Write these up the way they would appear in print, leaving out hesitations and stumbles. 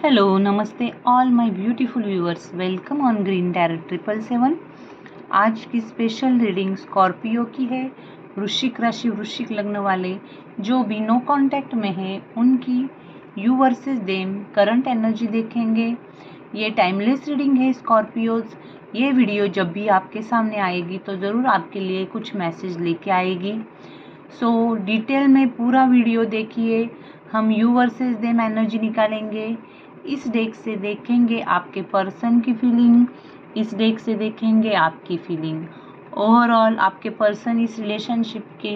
Hello नमस्ते all my beautiful viewers, welcome on green tarot 777। आज की स्पेशल रीडिंग स्कॉर्पियो की है। वृश्चिक राशि वृश्चिक लग्न वाले जो भी नो कांटेक्ट में है उनकी you versus them current energy देखेंगे। ये टाइमलेस रीडिंग है स्कॉर्पियोज। ये वीडियो जब भी आपके सामने आएगी तो ज़रूर आपके लिए कुछ मैसेज लेके आएगी। सो डिटेल में पूरा वीडियो देखिए। हम यू वर्सेस देम एनर्जी निकालेंगे। इस डेक से देखेंगे आपके पर्सन की फीलिंग, इस डेक से देखेंगे आपकी फीलिंग। ओवरऑल आपके पर्सन इस रिलेशनशिप के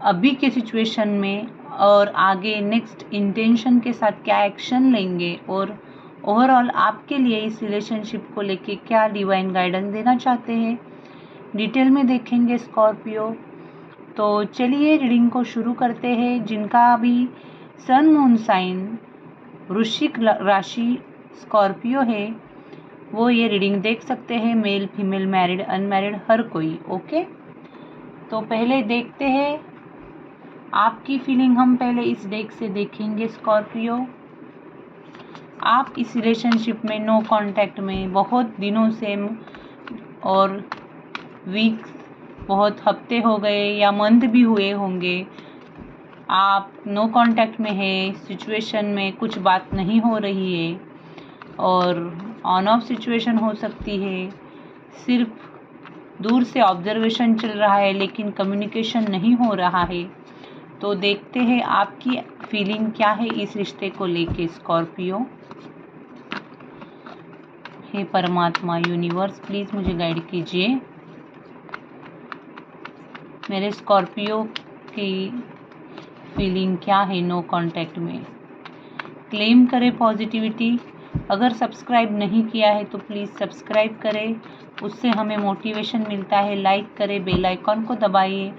अभी के सिचुएशन में और आगे नेक्स्ट इंटेंशन के साथ क्या एक्शन लेंगे और ओवरऑल आपके लिए इस रिलेशनशिप को लेके क्या डिवाइन गाइडेंस देना चाहते हैं, डिटेल में देखेंगे स्कॉर्पियो। तो चलिए रीडिंग को शुरू करते हैं। जिनका भी सन मून साइन वृश्चिक राशि स्कॉर्पियो है वो ये रीडिंग देख सकते हैं। मेल फीमेल मैरिड अनमैरिड हर कोई। ओके, तो पहले देखते हैं आपकी फीलिंग। हम पहले इस डेक से देखेंगे स्कॉर्पियो। आप इस रिलेशनशिप में नो कांटेक्ट में बहुत दिनों से और वीक्स, बहुत हफ्ते हो गए या मंथ भी हुए होंगे, आप नो कांटेक्ट में है। सिचुएशन में कुछ बात नहीं हो रही है और ऑन ऑफ सिचुएशन हो सकती है। सिर्फ दूर से ऑब्जर्वेशन चल रहा है लेकिन कम्युनिकेशन नहीं हो रहा है। तो देखते हैं आपकी फीलिंग क्या है इस रिश्ते को लेके स्कॉर्पियो। हे परमात्मा यूनिवर्स, प्लीज़ मुझे गाइड कीजिए। मेरे स्कॉर्पियो की फीलिंग क्या है नो कांटेक्ट में। क्लेम करें पॉजिटिविटी। अगर सब्सक्राइब नहीं किया है तो प्लीज़ सब्सक्राइब करें, उससे हमें मोटिवेशन मिलता है। लाइक करें, बेल आइकॉन को दबाइए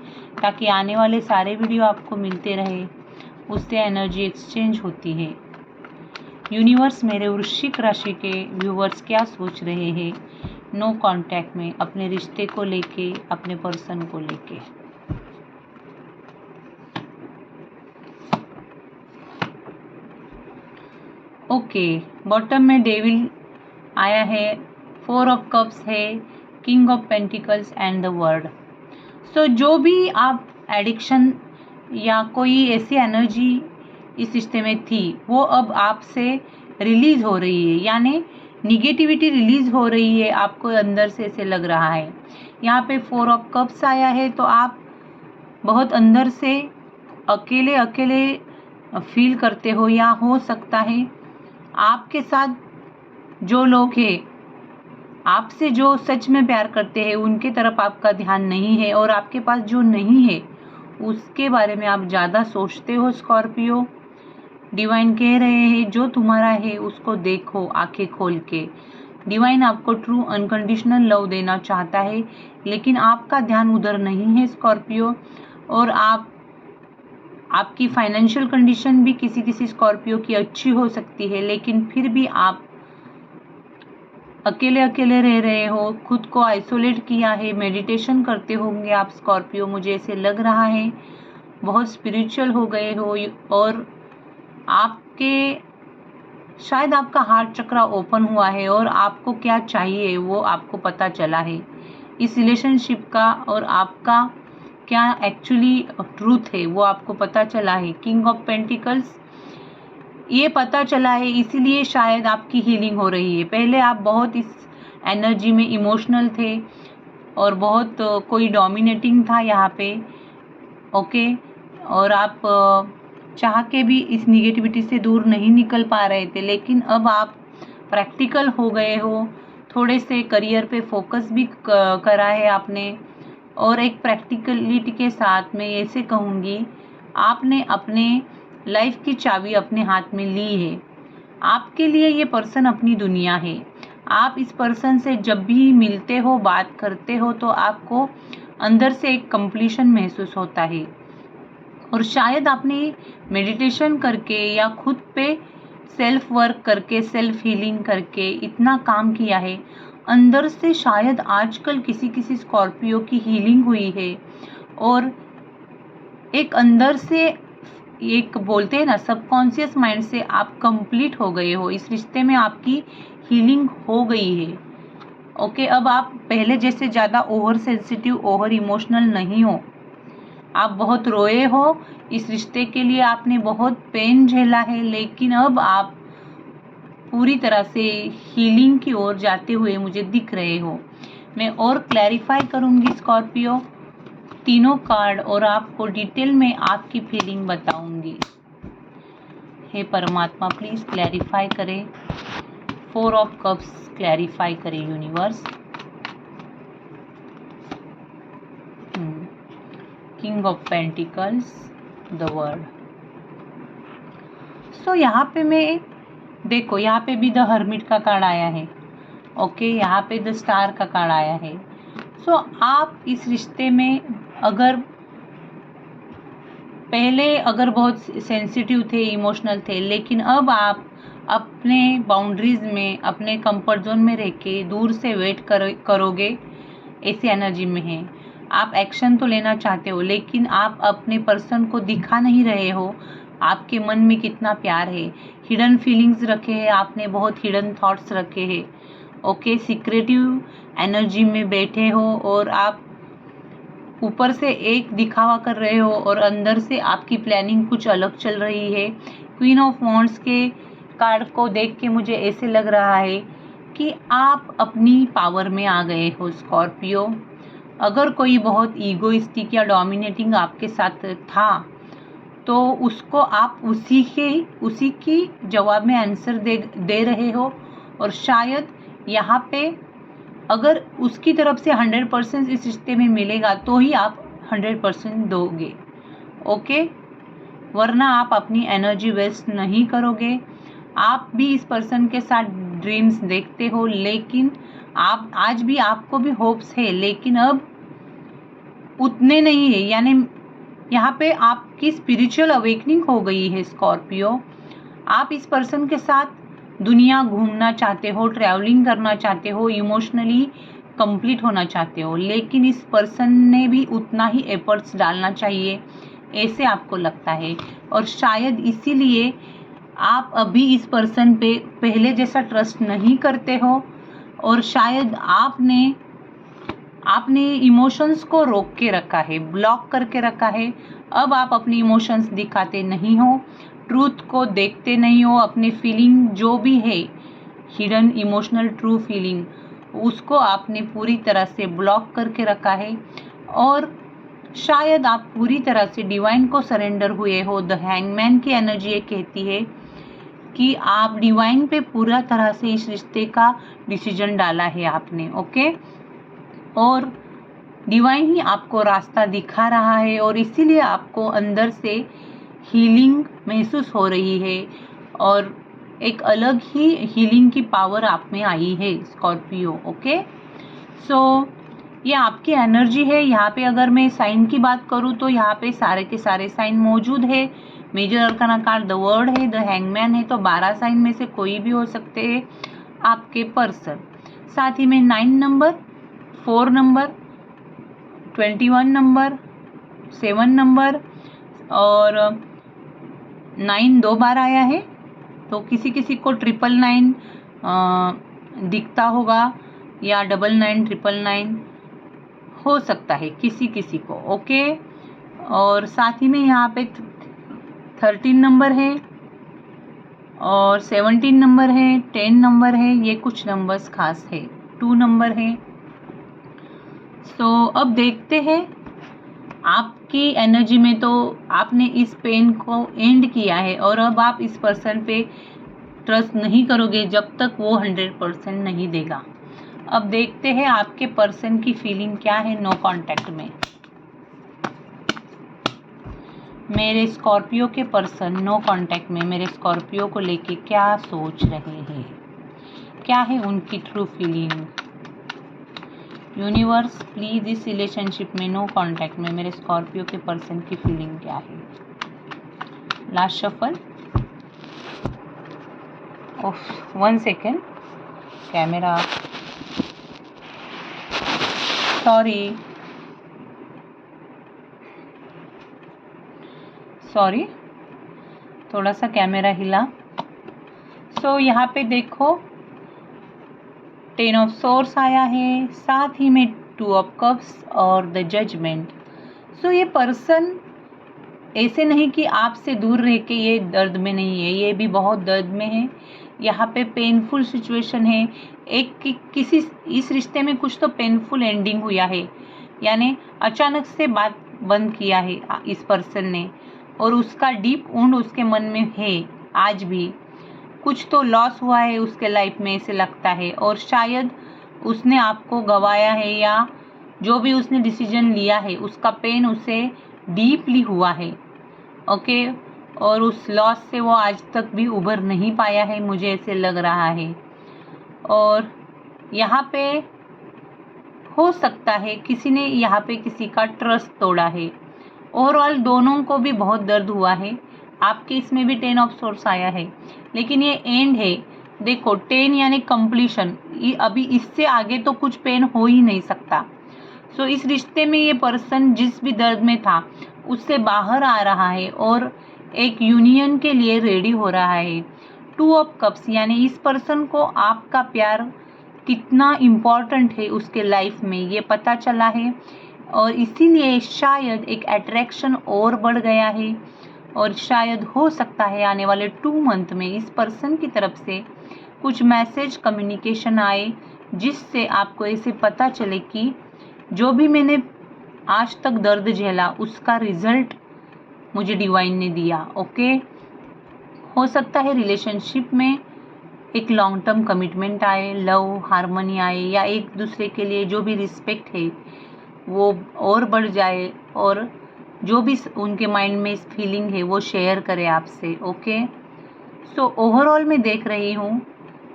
ताकि आने वाले सारे वीडियो आपको मिलते रहे, उससे एनर्जी एक्सचेंज होती है। यूनिवर्स मेरे वृश्चिक राशि के व्यूवर्स क्या सोच रहे हैं नो कांटेक्ट में अपने रिश्ते को लेके, अपने पर्सन को लेके। ओके, बॉटम में डेविल आया है, 4 ऑफ कप्स है, king of pentacles and the world. So जो भी आप एडिक्शन या कोई ऐसी एनर्जी इस रिश्ते में थी वो अब आपसे रिलीज हो रही है, यानी निगेटिविटी रिलीज हो रही है। आपको अंदर से ऐसे लग रहा है। यहाँ पे 4 ऑफ कप्स आया है तो आप बहुत अंदर से अकेले अकेले फील करते हो, या हो सकता है आपके साथ जो लोग हैं, आपसे जो सच में प्यार करते हैं उनके तरफ आपका ध्यान नहीं है और आपके पास जो नहीं है उसके बारे में आप ज़्यादा सोचते हो स्कॉर्पियो। डिवाइन कह रहे हैं जो तुम्हारा है उसको देखो आंखें खोल के। डिवाइन आपको ट्रू अनकंडीशनल लव देना चाहता है लेकिन आपका ध्यान उधर नहीं है स्कॉर्पियो। और आपकी फाइनेंशियल कंडीशन भी किसी किसी स्कॉर्पियो की अच्छी हो सकती है लेकिन फिर भी आप अकेले अकेले रह रहे हो, खुद को आइसोलेट किया है। मेडिटेशन करते होंगे आप स्कॉर्पियो, मुझे ऐसे लग रहा है। बहुत स्पिरिचुअल हो गए हो और आपके शायद आपका हार्ट चक्रा ओपन हुआ है और आपको क्या चाहिए वो आपको पता चला है इस रिलेशनशिप का, और आपका क्या एक्चुअली ट्रूथ है वो आपको पता चला है। किंग ऑफ पेंटिकल्स ये पता चला है, इसीलिए शायद आपकी हीलिंग हो रही है। पहले आप बहुत इस एनर्जी में इमोशनल थे और बहुत कोई डोमिनेटिंग था यहाँ पे। ओके, और आप चाह के भी इस निगेटिविटी से दूर नहीं निकल पा रहे थे लेकिन अब आप प्रैक्टिकल हो गए हो। थोड़े से करियर पे फोकस भी करा है आपने और एक प्रैक्टिकलिटी के साथ मैं ऐसे कहूँगी आपने अपने लाइफ की चाबी अपने हाथ में ली है। आपके लिए ये पर्सन अपनी दुनिया है। आप इस पर्सन से जब भी मिलते हो, बात करते हो तो आपको अंदर से एक कंप्लीशन महसूस होता है। और शायद आपने मेडिटेशन करके या खुद पे सेल्फ वर्क करके, सेल्फ हीलिंग करके इतना काम किया है अंदर से। शायद आजकल किसी किसी स्कॉर्पियो की हीलिंग हुई है और एक अंदर से एक बोलते हैं ना, सबकॉन्शियस माइंड से आप कंप्लीट हो गए हो, इस रिश्ते में आपकी हीलिंग हो गई है। ओके, अब आप पहले जैसे ज़्यादा ओवर सेंसिटिव, ओवर इमोशनल नहीं हो। आप बहुत रोए हो, इस रिश्ते के लिए आपने बहुत पेन झेला है, लेकिन अब आप पूरी तरह से हीलिंग की ओर जाते हुए मुझे दिख रहे हो। मैं और क्लैरिफाई करूंगी स्कॉर्पियो तीनों कार्ड, और आपको डिटेल में आपकी फीलिंग बताऊंगी। हे परमात्मा, प्लीज क्लैरिफाई करें। 4 ऑफ कप्स क्लैरिफाई करें universe. King of pentacles, the world. So यहाँ पे मैं देखो, यहाँ पे भी द हर्मिट का कार्ड आया है। ओके, यहाँ पे द स्टार का कार्ड आया है। सो आप इस रिश्ते में अगर पहले अगर बहुत सेंसिटिव थे, इमोशनल थे, लेकिन अब आप अपने बाउंड्रीज में, अपने कंफर्ट जोन में रह के दूर से वेट करोगे, ऐसी एनर्जी में है। आप एक्शन तो लेना चाहते हो, लेकिन आप अपने पर्सन को दिखा नहीं रहे हो आपके मन में कितना प्यार है। हिडन फीलिंग्स रखे हैं आपने, बहुत हिडन थॉट्स रखे हैं। ओके, सीक्रेटिव एनर्जी में बैठे हो और आप ऊपर से एक दिखावा कर रहे हो और अंदर से आपकी प्लानिंग कुछ अलग चल रही है। क्वीन ऑफ वॉन्ड्स के कार्ड को देख के मुझे ऐसे लग रहा है कि आप अपनी पावर में आ गए हो स्कॉर्पियो। अगर कोई बहुत ईगोइस्टिक या डोमिनेटिंग आपके साथ था, तो उसको आप उसी की जवाब में आंसर दे रहे हो। और शायद यहाँ पे अगर उसकी तरफ से 100% इस रिश्ते में मिलेगा तो ही आप 100% दोगे। ओके, वरना आप अपनी एनर्जी वेस्ट नहीं करोगे। आप भी इस पर्सन के साथ ड्रीम्स देखते हो, लेकिन आप आज भी आपको भी होप्स है, लेकिन अब उतने नहीं है। यानी यहाँ पे आपकी स्पिरिचुअल अवेकनिंग हो गई है स्कॉर्पियो। आप इस पर्सन के साथ दुनिया घूमना चाहते हो, ट्रैवलिंग करना चाहते हो, इमोशनली कंप्लीट होना चाहते हो, लेकिन इस पर्सन ने भी उतना ही एफर्ट्स डालना चाहिए, ऐसे आपको लगता है। और शायद इसीलिए आप अभी इस पर्सन पे पहले जैसा ट्रस्ट नहीं करते हो, और शायद आपने इमोशंस को रोक के रखा है, ब्लॉक करके रखा है। अब आप अपनी इमोशंस दिखाते नहीं हो, ट्रूथ को देखते नहीं हो, अपनी फीलिंग जो भी है, हिडन इमोशनल ट्रू फीलिंग, उसको आपने पूरी तरह से ब्लॉक करके रखा है। और शायद आप पूरी तरह से डिवाइन को सरेंडर हुए हो। द हैंगमैन की एनर्जी ये कहती है कि आप डिवाइन पे पूरा तरह से इस रिश्ते का डिसीजन डाला है आपने। ओके, और डिवाइन ही आपको रास्ता दिखा रहा है, और इसीलिए आपको अंदर से हीलिंग महसूस हो रही है, और एक अलग ही हीलिंग की पावर आप में आई है स्कॉर्पियो। ओके, सो ये आपकी एनर्जी है। यहाँ पे अगर मैं साइन की बात करूँ तो यहाँ पे सारे के सारे साइन मौजूद है। Major arcana card the world है, द हैंगमैन है, तो 12 साइन में से कोई भी हो सकते हैं आपके पर्सन। साथ ही में 9 नंबर, 4 नंबर, 21 नंबर, 7 नंबर और 9 2 बार आया है। तो किसी किसी को 999 दिखता होगा, या 99 999 हो सकता है किसी किसी को। ओके, और साथ ही में यहाँ पे 13 नंबर है, और 17 नंबर है, 10 नंबर है, ये कुछ नंबर्स खास है, 2 नंबर है। सो अब देखते हैं आपकी एनर्जी में। तो आपने इस पेन को एंड किया है, और अब आप इस पर्सन पे ट्रस्ट नहीं करोगे जब तक वो 100% नहीं देगा। अब देखते हैं आपके पर्सन की फीलिंग क्या है नो कांटेक्ट में। मेरे स्कॉर्पियो के पर्सन नो कांटेक्ट में मेरे स्कॉर्पियो को लेके क्या सोच रहे हैं, क्या है उनकी ट्रू फीलिंग। यूनिवर्स प्लीज इस रिलेशनशिप में नो कांटेक्ट में मेरे स्कॉर्पियो के पर्सन की फीलिंग क्या है। Last shuffle. Oh 1 second, camera, sorry. थोड़ा सा कैमरा हिला। सो यहाँ पे देखो 10 ऑफ सोर्स आया है, साथ ही में 2 ऑफ कप्स और द जजमेंट। सो ये पर्सन ऐसे नहीं कि आपसे दूर रह के ये दर्द में नहीं है, ये भी बहुत दर्द में है। यहाँ पे पेनफुल सिचुएशन है, किसी इस रिश्ते में कुछ तो पेनफुल एंडिंग हुआ है, यानी अचानक से बात बंद किया है इस पर्सन ने, और उसका डीप वुंड उसके मन में है। आज भी कुछ तो लॉस हुआ है उसके लाइफ में, ऐसे लगता है, और शायद उसने आपको गवाया है, या जो भी उसने डिसीजन लिया है उसका पेन उसे डीपली हुआ है। ओके, और उस लॉस से वो आज तक भी उभर नहीं पाया है, मुझे ऐसे लग रहा है। और यहाँ पे हो सकता है किसी ने यहाँ पे किसी का ट्रस्ट तोड़ा है। ओवरऑल दोनों को भी बहुत दर्द हुआ है। आपके इसमें भी 10 ऑफ सोर्स आया है, लेकिन ये एंड है। देखो 10 यानी कंप्लीशन, अभी इससे आगे तो कुछ पेन हो ही नहीं सकता। सो इस रिश्ते में ये पर्सन जिस भी दर्द में था उससे बाहर आ रहा है और एक यूनियन के लिए रेडी हो रहा है। 2 ऑफ कप्स यानी इस पर्सन को आपका प्यार कितना इम्पोर्टेंट है उसके लाइफ में ये पता चला है, और इसीलिए शायद एक अट्रैक्शन और बढ़ गया है। और शायद हो सकता है आने वाले 2 मंथ में इस पर्सन की तरफ से कुछ मैसेज कम्युनिकेशन आए, जिससे आपको ऐसे पता चले कि जो भी मैंने आज तक दर्द झेला उसका रिजल्ट मुझे डिवाइन ने दिया। ओके, हो सकता है रिलेशनशिप में एक लॉन्ग टर्म कमिटमेंट आए, लव हार्मनी आए, या एक दूसरे के लिए जो भी रिस्पेक्ट है वो और बढ़ जाए, और जो भी उनके माइंड में इस फीलिंग है वो शेयर करे आपसे। ओके, सो ओवरऑल मैं देख रही हूँ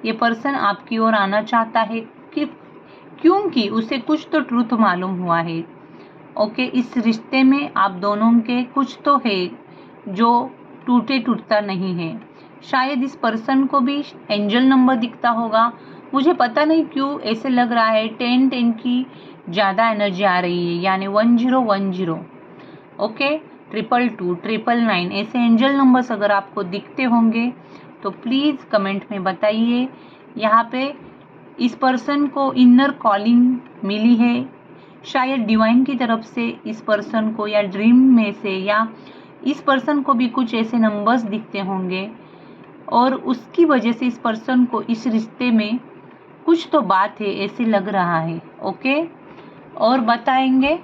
ये पर्सन आपकी ओर आना चाहता है कि क्योंकि उसे कुछ तो ट्रूथ मालूम हुआ है। ओके, इस रिश्ते में आप दोनों के कुछ तो है जो टूटता नहीं है। शायद इस पर्सन को भी एंजल नंबर दिखता होगा, मुझे पता नहीं क्यों ऐसे लग रहा है 10 की ज़्यादा एनर्जी आ रही है, यानी 1010। ओके, 222, 999 ऐसे एंजल नंबर्स अगर आपको दिखते होंगे तो प्लीज़ कमेंट में बताइए। यहाँ पे इस पर्सन को इनर कॉलिंग मिली है, शायद डिवाइन की तरफ से इस पर्सन को, या ड्रीम में से, या इस पर्सन को भी कुछ ऐसे नंबर्स दिखते होंगे, और उसकी वजह से इस पर्सन को इस रिश्ते में कुछ तो बात है ऐसे लग रहा है। ओके, और बताएंगे।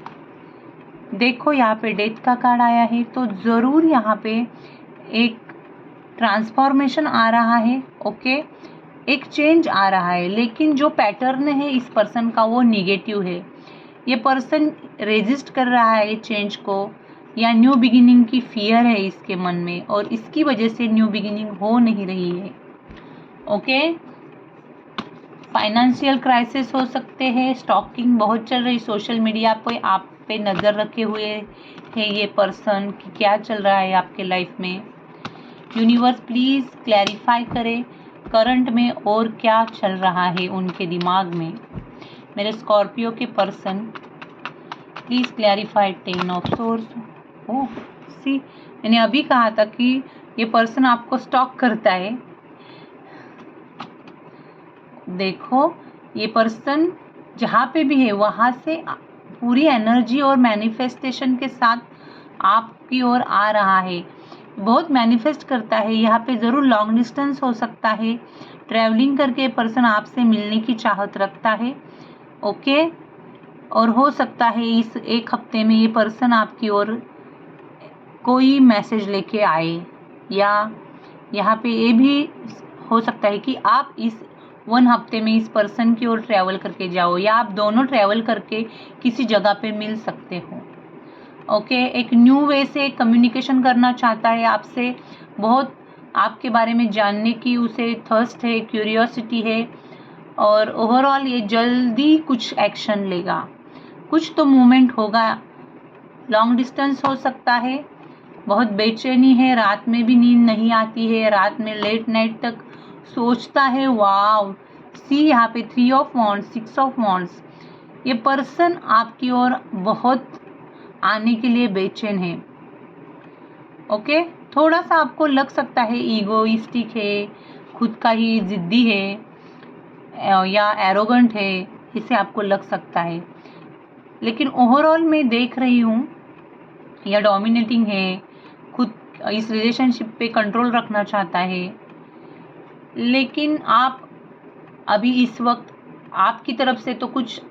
देखो यहाँ पे डेथ का कार्ड आया है, तो ज़रूर यहाँ पे एक ट्रांसफॉर्मेशन आ रहा है। ओके, एक चेंज आ रहा है, लेकिन जो पैटर्न है इस पर्सन का वो निगेटिव है। ये पर्सन रेजिस्ट कर रहा है चेंज को, या न्यू बिगिनिंग की फियर है इसके मन में, और इसकी वजह से न्यू बिगिनिंग हो नहीं रही है। ओके, फाइनेंशियल क्राइसिस हो सकते हैं, स्टॉकिंग बहुत चल रही, सोशल मीडिया पे आप पे नज़र रखे हुए है ये पर्सन कि क्या चल रहा है आपके लाइफ में। यूनिवर्स प्लीज़ क्लैरिफाई करे करंट में और क्या चल रहा है उनके दिमाग में। मेरे स्कॉर्पियो के person please clarify 10 of swords. Oh see, मैंने अभी कहा था कि ये पर्सन आपको स्टॉक करता है। देखो ये पर्सन जहाँ पे भी है वहाँ से पूरी एनर्जी और मैनिफेस्टेशन के साथ आपकी ओर आ रहा है, बहुत मैनिफेस्ट करता है। यहाँ पे ज़रूर लॉन्ग डिस्टेंस हो सकता है, ट्रैवलिंग करके पर्सन आपसे मिलने की चाहत रखता है। ओके, और हो सकता है इस एक हफ्ते में ये पर्सन आपकी ओर कोई मैसेज लेके आए, या यहाँ पे ये भी हो सकता है कि आप इस 1 हफ्ते में इस पर्सन की ओर ट्रैवल करके जाओ, या आप दोनों ट्रैवल करके किसी जगह पे मिल सकते हो। ओके, एक न्यू वे से कम्युनिकेशन करना चाहता है आपसे, बहुत आपके बारे में जानने की उसे थर्स्ट है, क्यूरियोसिटी है, और ओवरऑल ये जल्दी कुछ एक्शन लेगा, कुछ तो मूवमेंट होगा। लॉन्ग डिस्टेंस हो सकता है, बहुत बेचैनी है, रात में भी नींद नहीं आती है, रात में लेट नाइट तक सोचता है। वाव, सी यहाँ पे 3 ऑफ वॉन्ड्स, 6 ऑफ वॉन्ड्स, ये पर्सन आपकी ओर बहुत आने के लिए बेचैन है। ओके, थोड़ा सा आपको लग सकता है ईगोइस्टिक है, खुद का ही जिद्दी है या एरोगेंट है, इसे आपको लग सकता है। लेकिन ओवरऑल मैं देख रही हूँ या डोमिनेटिंग है, खुद इस रिलेशनशिप पे कंट्रोल रखना चाहता है। लेकिन आप अभी इस वक्त आपकी तरफ से तो कुछ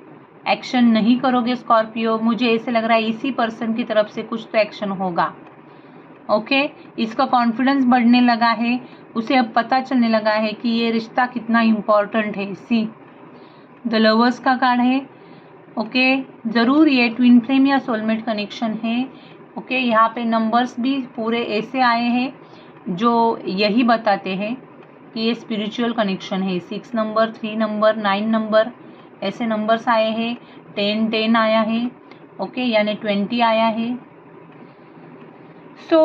एक्शन नहीं करोगे स्कॉर्पियो, मुझे ऐसे लग रहा है इसी पर्सन की तरफ से कुछ तो एक्शन होगा। ओके, इसका कॉन्फिडेंस बढ़ने लगा है, उसे अब पता चलने लगा है कि ये रिश्ता कितना इम्पोर्टेंट है। सी द लवर्स का कार्ड है। ओके, ज़रूर ये ट्विन फ्लेम या सोलमेट कनेक्शन है। ओके, यहाँ पे नंबर्स भी पूरे ऐसे आए हैं जो यही बताते हैं कि ये स्पिरिचुअल कनेक्शन है। 6 नंबर, 3 नंबर, 9 नंबर, ऐसे नंबर्स आए हैं। 10 आया है। ओके, यानी 20 आया है। सो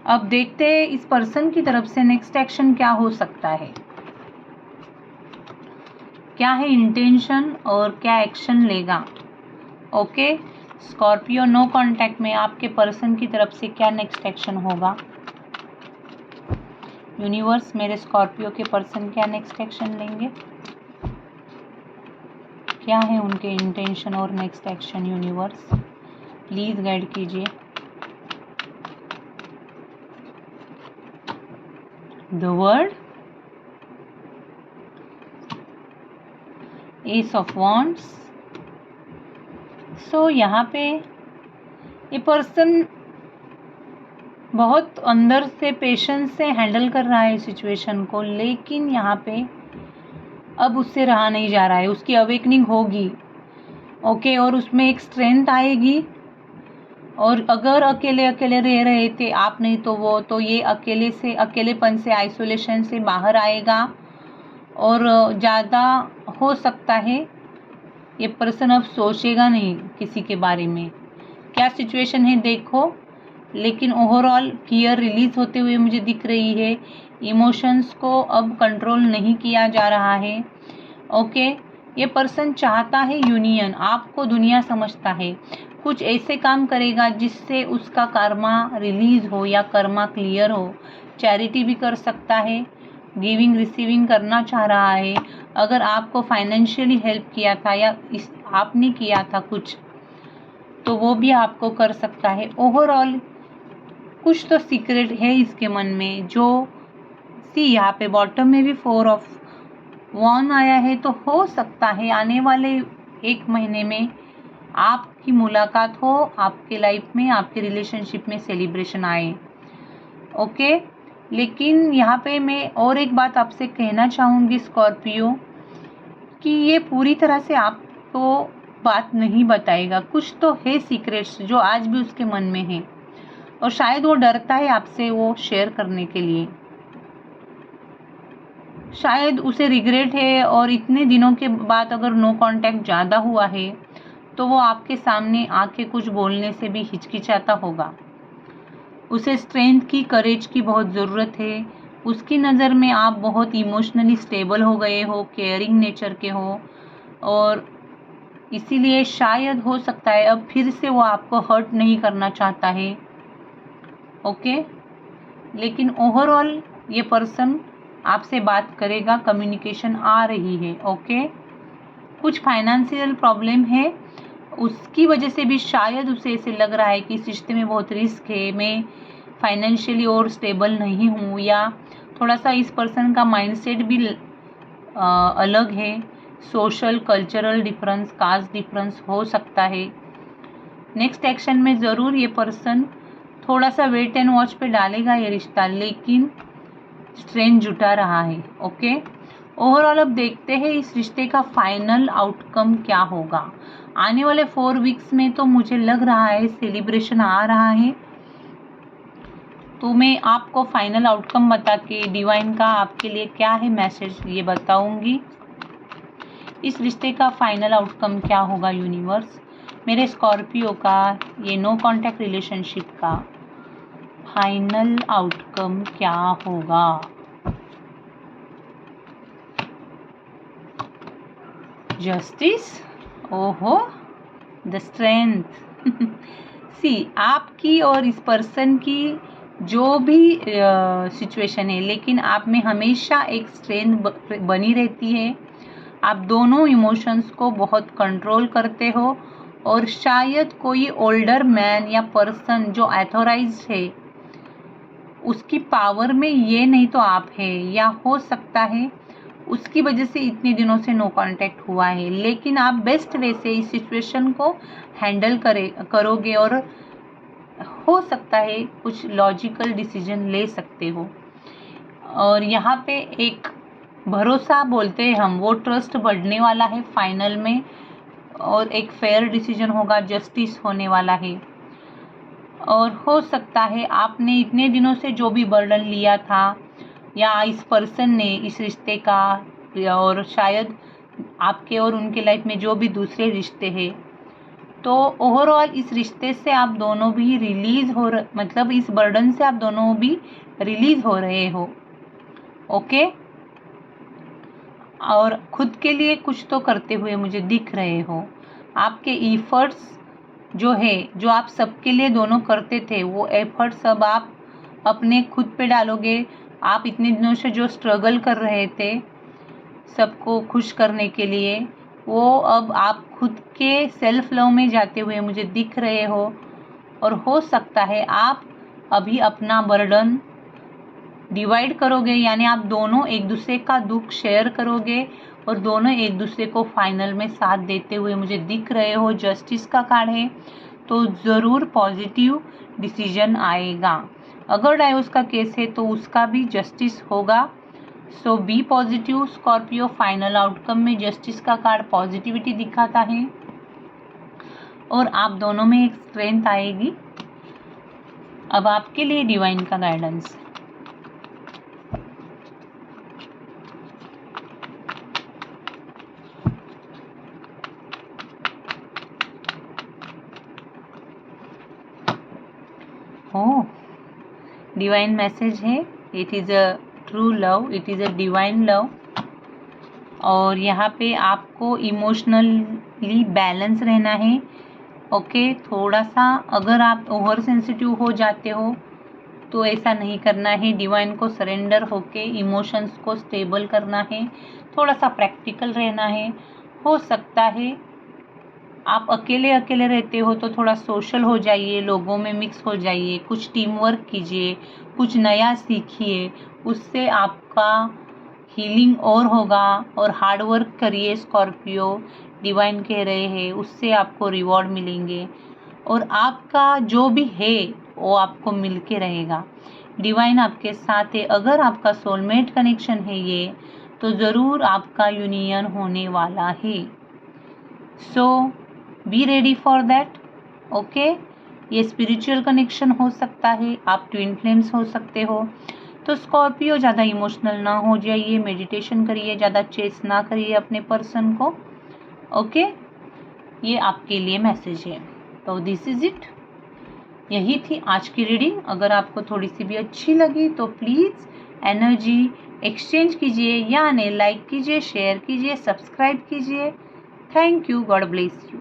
अब देखते हैं इस पर्सन की तरफ से नेक्स्ट एक्शन क्या हो सकता है, क्या है इंटेंशन और क्या एक्शन लेगा। ओके, स्कॉर्पियो नो कांटेक्ट में आपके पर्सन की तरफ से क्या नेक्स्ट एक्शन होगा। यूनिवर्स, मेरे स्कॉर्पियो के पर्सन क्या नेक्स्ट एक्शन लेंगे, क्या है उनके इंटेंशन और next action. Universe please guide कीजिए। The world, ace of wands. So यहाँ पे ये पर्सन बहुत अंदर से पेशेंस से हैंडल कर रहा है सिचुएशन को, लेकिन यहाँ पे अब उससे रहा नहीं जा रहा है, उसकी अवेकनिंग होगी। ओके, और उसमें एक स्ट्रेंथ आएगी। और अगर अकेले अकेले रह रहे थे आप नहीं तो वो, तो ये अकेलेपन से, आइसोलेशन से बाहर आएगा। और ज़्यादा हो सकता है ये पर्सन अब सोचेगा नहीं किसी के बारे में। क्या सिचुएशन है देखो, लेकिन ओवरऑल फियर रिलीज होते हुए मुझे दिख रही है। इमोशंस को अब कंट्रोल नहीं किया जा रहा है। ओके, ये पर्सन चाहता है यूनियन, आपको दुनिया समझता है, कुछ ऐसे काम करेगा जिससे उसका कर्मा रिलीज हो या कर्मा क्लियर हो। चैरिटी भी कर सकता है, गिविंग रिसीविंग करना चाह रहा है। अगर आपको फाइनेंशियली हेल्प किया था या आपने किया था कुछ, तो वो भी आपको कर सकता है। ओवरऑल कुछ तो सीक्रेट है इसके मन में जो यहाँ पे बॉटम में भी 4 ऑफ वॉन आया है। तो हो सकता है आने वाले 1 महीने में आपकी मुलाकात हो, आपके लाइफ में, आपके रिलेशनशिप में सेलिब्रेशन आए। ओके, लेकिन यहाँ पे मैं और एक बात आपसे कहना चाहूँगी स्कॉर्पियो, कि ये पूरी तरह से आपको बात नहीं बताएगा, कुछ तो है सीक्रेट्स जो आज भी उसके मन में है, और शायद वो डरता है आपसे वो शेयर करने के लिए। शायद उसे रिग्रेट है, और इतने दिनों के बाद अगर नो कांटेक्ट ज़्यादा हुआ है तो वो आपके सामने आके कुछ बोलने से भी हिचकिचाता होगा। उसे स्ट्रेंथ की, करेज की बहुत ज़रूरत है। उसकी नज़र में आप बहुत इमोशनली स्टेबल हो गए हो, केयरिंग नेचर के हो, और इसीलिए शायद हो सकता है अब फिर से वो आपको हर्ट नहीं करना चाहता है। ओके, लेकिन ओवरऑल ये पर्सन आपसे बात करेगा, कम्युनिकेशन आ रही है। ओके, कुछ फाइनेंशियल प्रॉब्लम है, उसकी वजह से भी शायद उसे ऐसे लग रहा है कि इस रिश्ते में बहुत रिस्क है, मैं फाइनेंशियली और स्टेबल नहीं हूँ, या थोड़ा सा इस पर्सन का माइंडसेट भी अलग है। Social cultural difference, caste difference हो सकता है। नेक्स्ट एक्शन में ज़रूर ये पर्सन थोड़ा सा वेट एंड वॉच पे डालेगा ये रिश्ता, लेकिन स्ट्रेंथ जुटा रहा है। ओके, ओवरऑल अब देखते हैं इस रिश्ते का फाइनल आउटकम क्या होगा। आने वाले 4 वीक्स में तो मुझे लग रहा है सेलिब्रेशन आ रहा है, तो मैं आपको फाइनल आउटकम बता के डिवाइन का आपके लिए क्या है मैसेज ये बताऊंगी। इस रिश्ते का फाइनल आउटकम क्या होगा यूनिवर्स, मेरे स्कॉर्पियो का ये नो कांटेक्ट रिलेशनशिप का फाइनल आउटकम क्या होगा। जस्टिस, ओहो, द स्ट्रेंथ। सी आपकी और इस पर्सन की जो भी सिचुएशन है, लेकिन आप में हमेशा एक स्ट्रेंथ बनी रहती है। आप दोनों इमोशंस को बहुत कंट्रोल करते हो और शायद कोई ओल्डर मैन या पर्सन जो अथॉराइज्ड है उसकी पावर में ये नहीं तो आप है, या हो सकता है उसकी वजह से इतने दिनों से नो कांटेक्ट हुआ है, लेकिन आप बेस्ट वे से इस सिचुएशन को हैंडल करोगे और हो सकता है कुछ लॉजिकल डिसीजन ले सकते हो। और यहाँ पे एक भरोसा बोलते हैं हम, वो ट्रस्ट बढ़ने वाला है फाइनल में, और एक फेयर डिसीजन होगा, जस्टिस होने वाला है। और हो सकता है आपने इतने दिनों से जो भी बर्डन लिया था, या इस पर्सन ने इस रिश्ते का, और शायद आपके और उनके लाइफ में जो भी दूसरे रिश्ते हैं, तो ओवरऑल इस रिश्ते से आप दोनों भी रिलीज हो मतलब इस बर्डन से आप दोनों भी रिलीज हो रहे हो। ओके, और खुद के लिए कुछ तो करते हुए मुझे दिख रहे हो। आपके एफर्ट्स जो है, जो आप सबके लिए दोनों करते थे, वो एफर्ट्स अब आप अपने खुद पे डालोगे। आप इतने दिनों से जो स्ट्रगल कर रहे थे सबको खुश करने के लिए, वो अब आप खुद के सेल्फ लव में जाते हुए मुझे दिख रहे हो। और हो सकता है आप अभी अपना बर्डन डिवाइड करोगे, यानी आप दोनों एक दूसरे का दुख शेयर करोगे और दोनों एक दूसरे को फाइनल में साथ देते हुए मुझे दिख रहे हो। जस्टिस का कार्ड है, तो ज़रूर पॉजिटिव डिसीजन आएगा। अगर डाइवोर्स का केस है तो उसका भी जस्टिस होगा। So be positive Scorpio. Final outcome में जस्टिस का कार्ड पॉजिटिविटी दिखाता है और आप दोनों में एक स्ट्रेंथ आएगी। अब आपके लिए डिवाइन का गाइडेंस। हो डिवाइन मैसेज है, it is a true love, it is a divine love. और यहाँ पे आपको इमोशनली बैलेंस रहना है। ओके, थोड़ा सा अगर आप ओवर सेंसिटिव हो जाते हो तो ऐसा नहीं करना है। डिवाइन को सरेंडर होके इमोशंस को स्टेबल करना है, थोड़ा सा प्रैक्टिकल रहना है। हो सकता है आप अकेले अकेले रहते हो तो थोड़ा सोशल हो जाइए, लोगों में मिक्स हो जाइए, कुछ टीम वर्क कीजिए, कुछ नया सीखिए, उससे आपका हीलिंग और होगा। और हार्ड वर्क करिए स्कॉर्पियो, डिवाइन कह रहे हैं, उससे आपको रिवॉर्ड मिलेंगे और आपका जो भी है वो आपको मिल के रहेगा। डिवाइन आपके साथ है। अगर आपका सोलमेट कनेक्शन है ये, तो ज़रूर आपका यूनियन होने वाला है। So be ready for that. Okay, ये स्पिरिचुअल कनेक्शन हो सकता है, आप ट्विन फ्लेम्स हो सकते हो। तो स्कॉर्पियो ज़्यादा इमोशनल ना हो जाइए, मेडिटेशन करिए, ज़्यादा चेस ना करिए अपने पर्सन को। ओके, ये आपके लिए मैसेज है। तो दिस इज़ इट, यही थी आज की रीडिंग। अगर आपको थोड़ी सी भी अच्छी लगी तो प्लीज़ एनर्जी एक्सचेंज कीजिए, यानी लाइक कीजिए, शेयर कीजिए, सब्सक्राइब कीजिए। Thank you, God bless you.